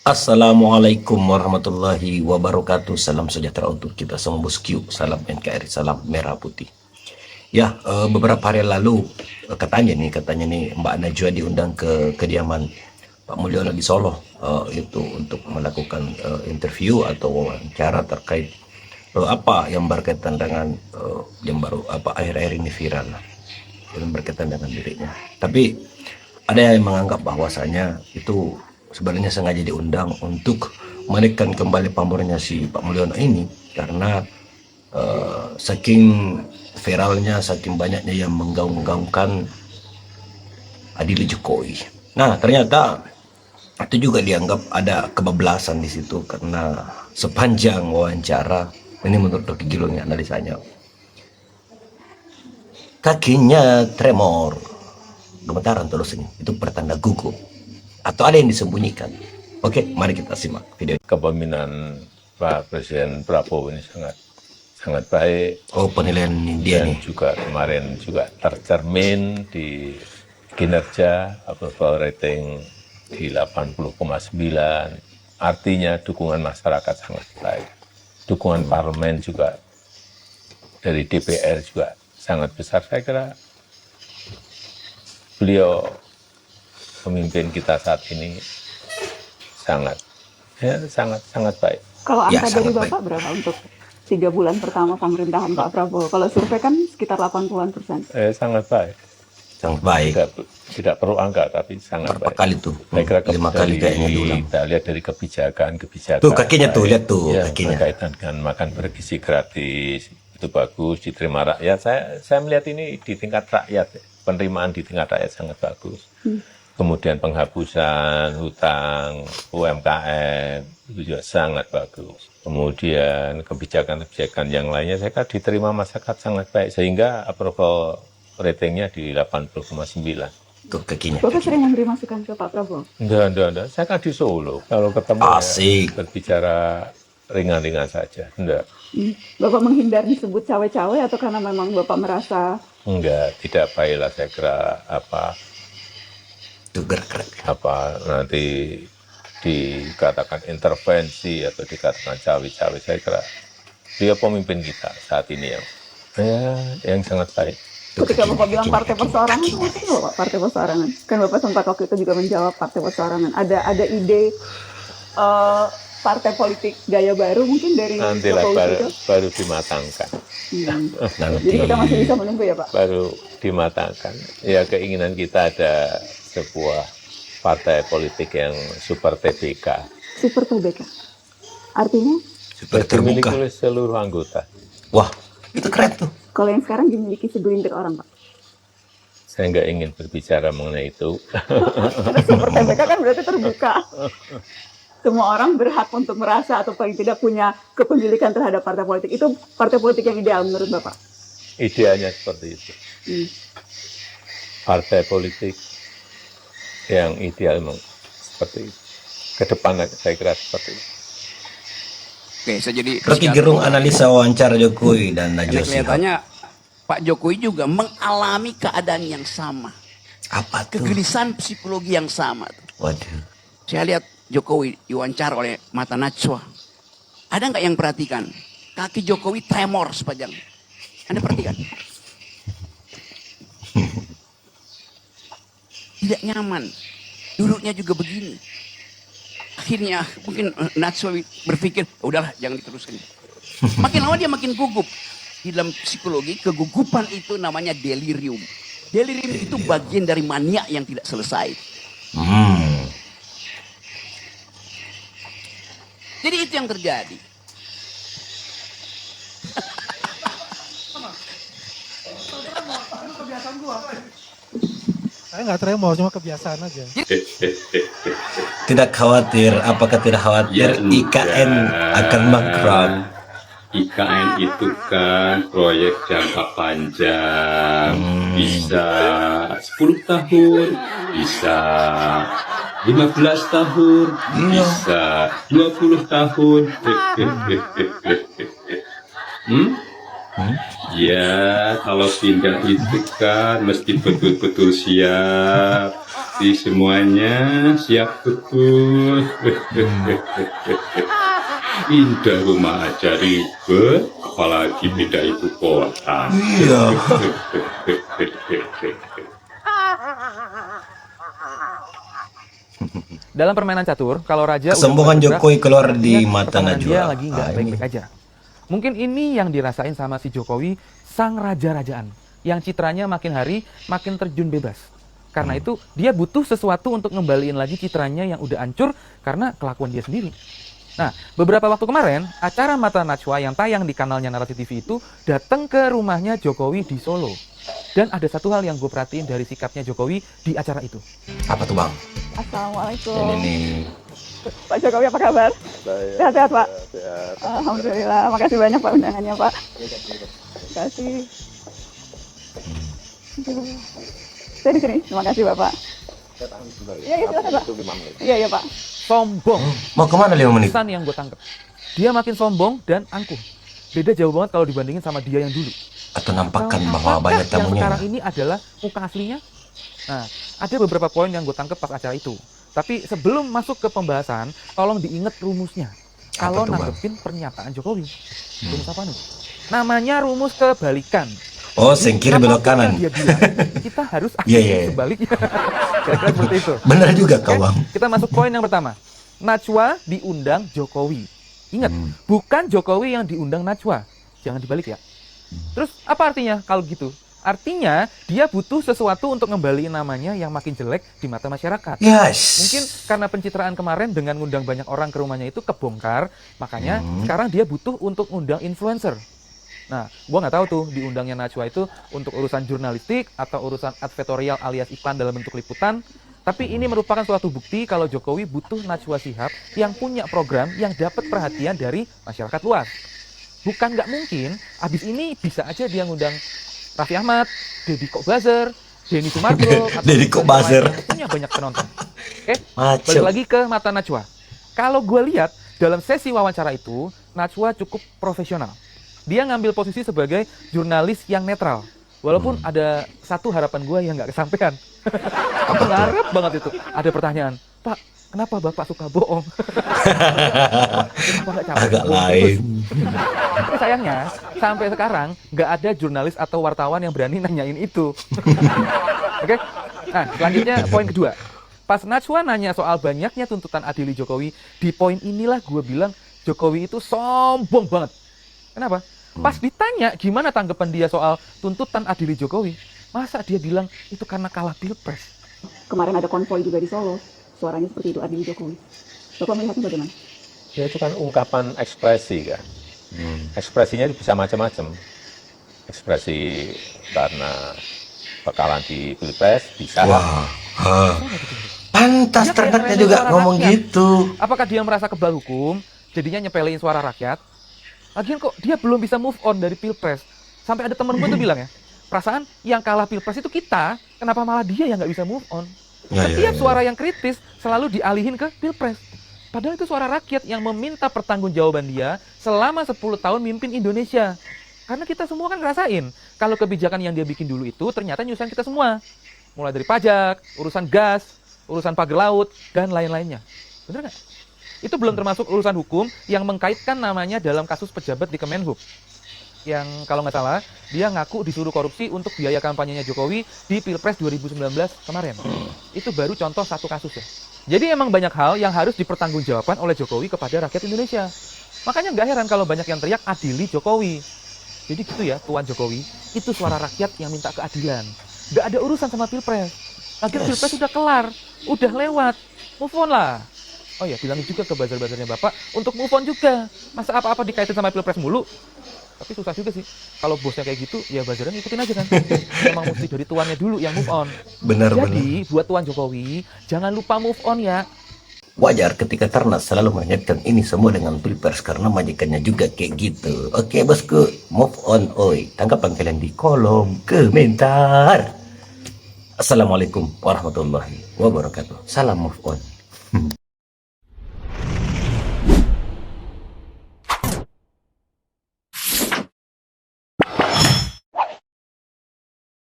Assalamualaikum warahmatullahi wabarakatuh. Salam sejahtera untuk kita semua bosku. Salam NKRI, salam merah putih. Ya, beberapa hari lalu katanya nih Mbak Najwa diundang ke kediaman Pak Mulyono di Solo, itu untuk melakukan interview atau wawancara terkait apa yang berkaitan dengan yang baru apa akhir-akhir ini viral yang berkaitan dengan dirinya. Tapi ada yang menganggap bahwasanya itu sebenarnya sengaja diundang untuk menekan kembali pamornya si Pak Mulyono ini karena saking viralnya, saking banyaknya yang menggaung-gaungkan Adili Jokowi. Nah, ternyata itu juga dianggap ada kebablasan di situ karena sepanjang wawancara ini menurut Rocky Gerung analisanya kakinya tremor, gemetaran terus ini. Itu pertanda gugup atau ada yang disembunyikan. Oke, mari kita simak video. Kepemimpinan Pak Presiden Prabowo ini sangat baik. Oh, penilaian dia Dan nih. juga kemarin juga tercermin di kinerja approval rating di 80,9. Artinya dukungan masyarakat sangat baik. Dukungan parlemen juga dari DPR juga sangat besar. Saya kira beliau pemimpin kita saat ini sangat baik. Kalau Ya, angka dari sangat Bapak baik. berapa untuk 3 bulan pertama pemerintahan Pak Prabowo? Kalau survei kan sekitar 80-an%. Sangat baik. Sangat baik. Tidak perlu angka, tapi sangat Berapa baik. kali tuh? Saya kira 5 kali kayaknya diulang. kita lihat dari kebijakan Tuh kakinya tuh, baik, lihat tuh ya, kakinya. berkaitan dengan makan bergizi gratis itu bagus, diterima rakyat. Saya melihat ini di tingkat rakyat, penerimaan di tingkat rakyat sangat bagus. Kemudian penghapusan hutang UMKM itu juga sangat bagus. Kemudian kebijakan-kebijakan yang lainnya saya kira diterima masyarakat sangat baik sehingga approval ratingnya di 80,9. Tuh kakinya. Bapak sering memberi masukan ke Pak Prabowo? Enggak. Saya kan di Solo. Kalau ketemu Asik. ya berbicara ringan-ringan saja. Enggak. Bapak menghindar disebut cawe-cawe atau karena memang Bapak merasa Enggak, tidak baiklah saya kira Tuh gerak-gerak. nanti dikatakan intervensi atau dikatakan cawe-cawe. Saya kira dia pemimpin kita saat ini yang sangat baik. Tuh ketika kakinya, Bapak bilang kakinya, partai kakinya, perseorangan itu kakinya. maksudnya apa Pak, partai perseorangan? Kan Bapak sempat waktu itu juga menjawab partai perseorangan. Ada ide partai politik gaya baru mungkin dari Nantilah Jokowi itu? baru dimatangkan. Nanti Jadi kita masih bisa menunggu ya Pak? Baru dimatangkan. Ya keinginan kita ada sebuah partai politik yang super TBK. Super TBK. Artinya super Dimiliki terbuka. oleh seluruh anggota. Wah, itu keren tuh. kalau yang sekarang dimiliki segelintir orang Pak. Saya nggak ingin berbicara mengenai itu. Karena super TBK kan berarti terbuka. Semua orang berhak untuk merasa atau paling tidak punya kepemilikan terhadap partai politik. Itu partai politik yang ideal menurut Bapak? Idealnya seperti itu. Partai politik yang ideal memang seperti itu. Ke depan saya kira seperti itu. Oke, saya jadi Rocky Gerung analisa wawancara Jokowi dan Najwa karena Shihab. kelihatannya Pak Jokowi juga mengalami keadaan yang sama, Apa tuh? kegelisahan psikologi yang sama. Waduh. Saya lihat Jokowi diwawancara oleh mata Najwa. Ada nggak yang perhatikan? Kaki Jokowi tremor sepanjang. Anda perhatikan? Tidak nyaman. Duduknya juga begini. Akhirnya mungkin Najwa berpikir, udahlah jangan diteruskan. Makin lama dia makin gugup. Di dalam psikologi, kegugupan itu namanya delirium. Delirium itu bagian dari mania yang tidak selesai. Jadi itu yang terjadi. Saya nggak tremor, cuma kebiasaan aja. Tidak khawatir, apakah tidak khawatir IKN akan bankrupt? IKN itu kan proyek jangka panjang, bisa 10 tahun, bisa 15 tahun, bisa 20 tahun. Ya, kalau pindah itu kan mesti betul-betul siap. Di semuanya siap betul. Pindah rumah aja ribet, apalagi pindah ibu kota. Iya. Dalam permainan catur, kalau raja udah Kesombongan mulai bergerak, Jokowi keluar di artinya mata pertahanan Najwa. dia lagi nggak Ah, ini. baik-baik aja. Mungkin ini yang dirasain sama si Jokowi, sang raja-rajaan, yang citranya makin hari makin terjun bebas. Karena itu dia butuh sesuatu untuk ngembaliin lagi citranya yang udah hancur karena kelakuan dia sendiri. Nah, beberapa waktu kemarin, acara Mata Najwa yang tayang di kanalnya Narasi TV itu datang ke rumahnya Jokowi di Solo. Dan ada satu hal yang gue perhatiin dari sikapnya Jokowi di acara itu. Apa tuh Bang? Assalamualaikum. Ini nih. Pak Jokowi apa kabar? Sehat-sehat Pak? Alhamdulillah, makasih banyak Pak undangannya Pak. Terima kasih. Saya di sini, terima kasih Bapak. Iya, silakan Pak. Iya, Pak. Sombong. Mau kemana 5 menit? Pesan yang gue tangkap. Dia makin sombong dan angkuh. Beda jauh banget kalau dibandingin sama dia yang dulu. Atau nampakkan Kalau bahwa apakah banyak yang tamunya. sekarang ini adalah muka aslinya? Nah, ada beberapa poin yang gue tangkap pas acara itu. Tapi sebelum masuk ke pembahasan, tolong diingat rumusnya. Kalau tuh, Bang? nanggepin pernyataan Jokowi. Rumus apa nih? Namanya rumus kebalikan. Oh, singkir belok Apapun kanan. yang dia bilang, kita harus Iya, aktif iya. sebaliknya. Kira-kira seperti itu. Benar juga Oke, kau Bang. kita masuk poin yang pertama. Najwa diundang Jokowi. Ingat, bukan Jokowi yang diundang Najwa. Jangan dibalik ya. Terus apa artinya kalau gitu? Artinya dia butuh sesuatu untuk ngembaliin namanya yang makin jelek di mata masyarakat. Yes. Mungkin karena pencitraan kemarin dengan ngundang banyak orang ke rumahnya itu kebongkar, makanya sekarang dia butuh untuk ngundang influencer. Nah, gua nggak tahu tuh diundangnya Najwa itu untuk urusan jurnalistik atau urusan advertorial alias iklan dalam bentuk liputan. Tapi ini merupakan suatu bukti kalau Jokowi butuh Najwa Shihab yang punya program yang dapat perhatian dari masyarakat luas. Bukan nggak mungkin, abis ini bisa aja dia ngundang Raffi Ahmad, Deddy Kobuzer, Denny Sumargo, atau Deddy Kobuzer. yang punya banyak penonton. Oke, Macem. balik lagi ke mata Najwa. Kalau gue lihat dalam sesi wawancara itu, Najwa cukup profesional. Dia ngambil posisi sebagai jurnalis yang netral. Walaupun ada satu harapan gue yang nggak kesampaian. Aku ngarep banget itu. Ada pertanyaan, Pak, kenapa Bapak suka bohong? Kenapa nggak capek Agak bohong lain. terus? Tapi sayangnya, sampai sekarang nggak ada jurnalis atau wartawan yang berani nanyain itu. Oke? Nah, selanjutnya poin kedua. Pas Najwa nanya soal banyaknya tuntutan adili Jokowi, di poin inilah gue bilang Jokowi itu sombong banget. Kenapa? Pas ditanya gimana tanggapan dia soal tuntutan adili Jokowi, masa dia bilang itu karena kalah pilpres? Kemarin ada konvoy juga di Solo. Suaranya seperti itu adili Jokowi. Bapak melihatnya bagaimana? Ya itu kan ungkapan ekspresi kan. Ekspresinya bisa macam-macam. Ekspresi karena bakalan di pilpres bisa. Wah. Hah. Pantas Dia kayak ternaknya nyepelin juga suara ngomong rakyat. gitu. Apakah dia merasa kebal hukum, jadinya nyepelin suara rakyat? Lagian kok dia belum bisa move on dari pilpres. Sampai ada temen gue tuh bilang ya, perasaan yang kalah pilpres itu kita, kenapa malah dia yang nggak bisa move on? Ya, Setiap ya, ya. suara yang kritis selalu dialihin ke pilpres. Padahal itu suara rakyat yang meminta pertanggungjawaban dia selama 10 tahun mimpin Indonesia. Karena kita semua kan ngerasain, kalau kebijakan yang dia bikin dulu itu ternyata nyusahin kita semua. Mulai dari pajak, urusan gas, urusan pagar laut, dan lain-lainnya. Bener nggak? Itu belum termasuk urusan hukum yang mengkaitkan namanya dalam kasus pejabat di Kemenhub. Yang kalau nggak salah, dia ngaku disuruh korupsi untuk biaya kampanyenya Jokowi di Pilpres 2019 kemarin. Itu baru contoh satu kasus ya. Jadi emang banyak hal yang harus dipertanggungjawabkan oleh Jokowi kepada rakyat Indonesia. Makanya nggak heran kalau banyak yang teriak adili Jokowi. Jadi gitu ya, Tuan Jokowi, itu suara rakyat yang minta keadilan. Nggak ada urusan sama Pilpres. Lagian Pilpres udah kelar, udah lewat. Move on lah. Oh ya, bilangin juga ke buzzer-buzzernya Bapak untuk move on juga. Masa apa-apa dikaitin sama Pilpres mulu? Tapi susah juga sih. Kalau bosnya kayak gitu, ya buzzernya ngikutin aja kan. Memang mesti dari tuannya dulu yang move on. Benar-benar. Jadi, buat Tuan Jokowi, jangan lupa move on ya. Wajar ketika Ternas selalu mengaitkan ini semua dengan pilpres karena majikannya juga kayak gitu. Oke bosku, move on oi. Tanggapan kalian di kolom komentar. Assalamualaikum warahmatullahi wabarakatuh. Salam move on.